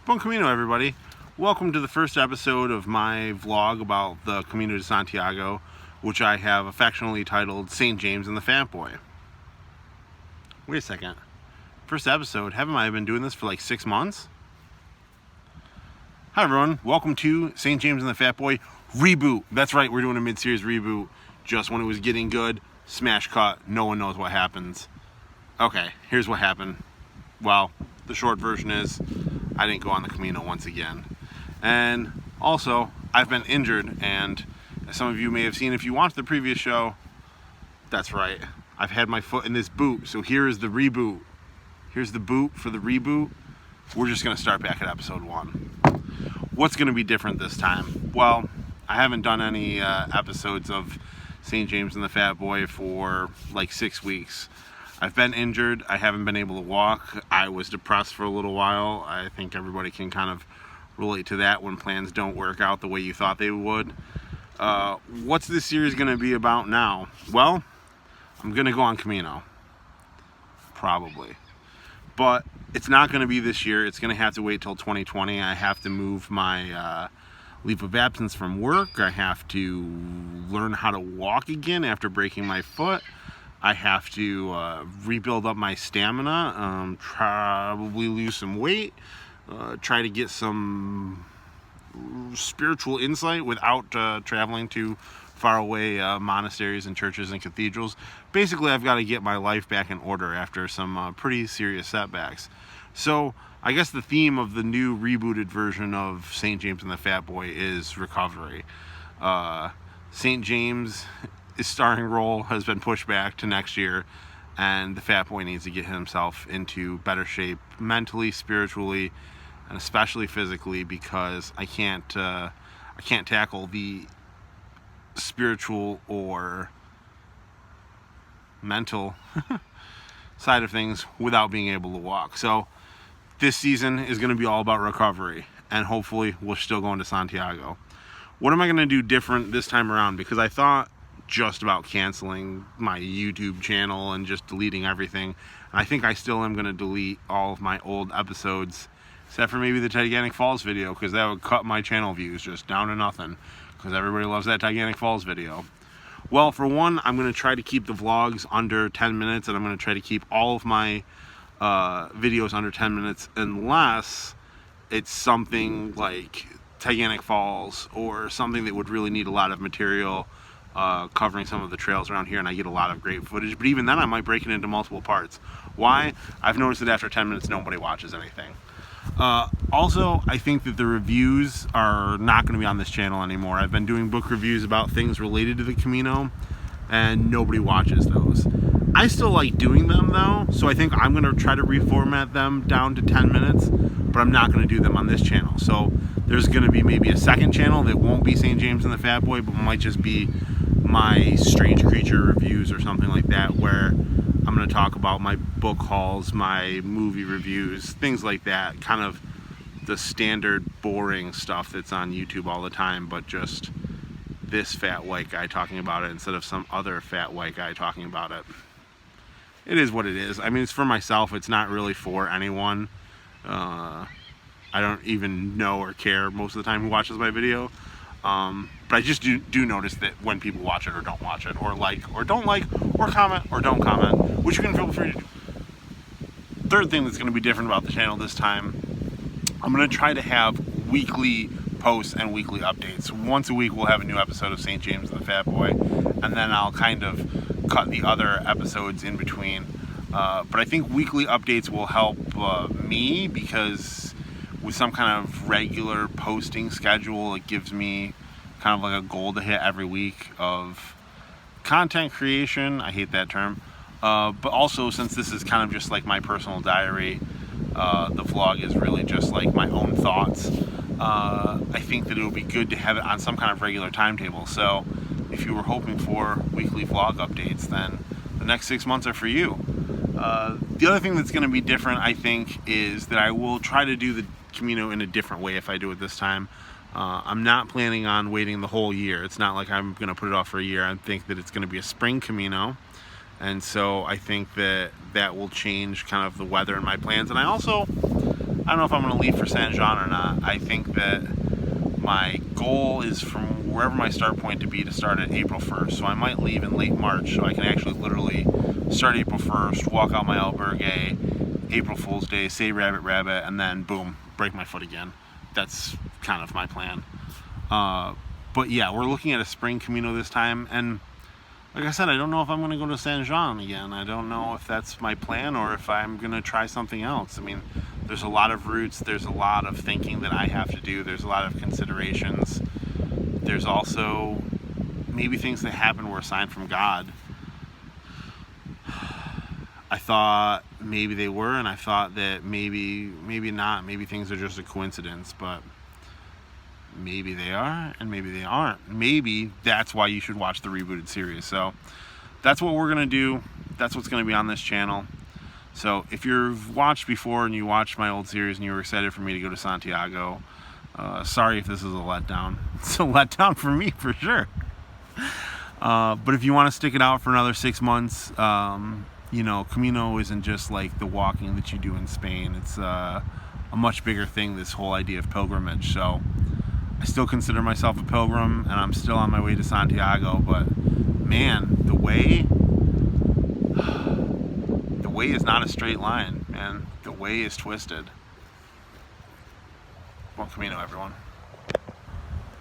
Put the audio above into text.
Buen Camino, everybody. Welcome to the first episode of my vlog about the Camino de Santiago, which I have affectionately titled St. James and the Fatboy. Wait a second. First episode? Haven't I been doing this for like 6 months? Hi everyone, welcome to St. James and the Fatboy Reboot. That's right, we're doing a mid-series reboot. Just when it was getting good, smash cut, no one knows what happens. Okay, here's what happened. Well, the short version is I didn't go on the Camino once again. And also, I've been injured, and as some of you may have seen if you watched the previous show, that's right, I've had my foot in this boot, so here is the reboot. Here's the boot for the reboot. We're just going to start back at episode 1. What's going to be different this time? Well, I haven't done any episodes of St. James and the Fatboy for like 6 weeks. I've been injured. I haven't been able to walk. I was depressed for a little while. I think everybody can kind of relate to that when plans don't work out the way you thought they would. What's this series going to be about now? Well, I'm going to go on Camino. Probably. But it's not going to be this year. It's going to have to wait till 2020. I have to move my leave of absence from work. I have to learn how to walk again after breaking my foot. I have to rebuild up my stamina, probably lose some weight, try to get some spiritual insight without traveling to faraway monasteries and churches and cathedrals. Basically, I've got to get my life back in order after some pretty serious setbacks. So I guess the theme of the new rebooted version of St. James and the Fatboy is recovery. St. James' starring role has been pushed back to next year, and the Fatboy needs to get himself into better shape mentally, spiritually, and especially physically, because I can't tackle the spiritual or mental side of things without being able to walk. So this season is going to be all about recovery, and hopefully we're still going to Santiago. What am I going to do different this time around? Because I thought just about canceling my YouTube channel and just deleting everything. And I think I still am going to delete all of my old episodes, except for maybe the Titanic Falls video, because that would cut my channel views just down to nothing, because everybody loves that Titanic Falls video. Well, for one, I'm going to try to keep the vlogs under 10 minutes, and I'm going to try to keep all of my videos under 10 minutes, unless it's something like Titanic Falls or something that would really need a lot of material, covering some of the trails around here, and I get a lot of great footage. But even then, I might break it into multiple parts. Why? I've noticed that after 10 minutes, nobody watches anything. Also, I think that the reviews are not going to be on this channel anymore. I've been doing book reviews about things related to the Camino, and nobody watches those. I still like doing them, though, so I think I'm going to try to reformat them down to 10 minutes, but I'm not going to do them on this channel. So there's going to be maybe a second channel that won't be St. James and the Fatboy, but might just be my strange creature reviews or something like that, where I'm going to talk about my book hauls, my movie reviews, things like that. Kind of the standard boring stuff that's on YouTube all the time, but just this fat white guy talking about it instead of some other fat white guy talking about it. It is what it is. I mean, it's for myself. It's not really for anyone. I don't even know or care most of the time who watches my video. But I just do notice that when people watch it or don't watch it, or like or don't like, or comment or don't comment, which you can feel free to do. Third thing that's going to be different about the channel this time, I'm going to try to have weekly posts and weekly updates. Once a week we'll have a new episode of St. James and the Fatboy, and then I'll kind of cut the other episodes in between. But I think weekly updates will help me, because with some kind of regular posting schedule, it gives me kind of like a goal to hit every week of content creation. I hate that term. But also, since this is kind of just like my personal diary, the vlog is really just like my own thoughts. I think that it would be good to have it on some kind of regular timetable. So if you were hoping for weekly vlog updates, then the next 6 months are for you. The other thing that's going to be different, I think, is that I will try to do the Camino in a different way if I do it this time. I'm not planning on waiting the whole year. It's not like I'm going to put it off for a year. I think that it's going to be a spring Camino, and so I think that that will change kind of the weather and my plans. And I also I don't know if I'm going to leave for Saint Jean or not. I think that my goal is from wherever my start point to be to start at April 1st. So I might leave in late March so I can actually literally start April 1st, walk out my albergue, April Fool's Day, say rabbit rabbit, and then boom, break my foot again. That's kind of my plan. But yeah, we're looking at a spring Camino this time, and like I said, I don't know if I'm going to go to Saint Jean again. I don't know if that's my plan or if I'm going to try something else. I mean, there's a lot of routes, there's a lot of thinking that I have to do, there's a lot of considerations. There's also maybe things that happen were a sign from God. I thought maybe they were, and I thought that maybe not. Maybe things are just a coincidence, but maybe they are, and maybe they aren't. Maybe that's why you should watch the Rebooted series. So that's what we're going to do. That's what's going to be on this channel. So if you've watched before and you watched my old series and you were excited for me to go to Santiago, sorry if this is a letdown. It's a letdown for me, for sure. But if you want to stick it out for another 6 months, you know, Camino isn't just like the walking that you do in Spain. It's a much bigger thing, this whole idea of pilgrimage. So I still consider myself a pilgrim, and I'm still on my way to Santiago, but man, the way is not a straight line, man. The way is twisted. Bon Camino, everyone.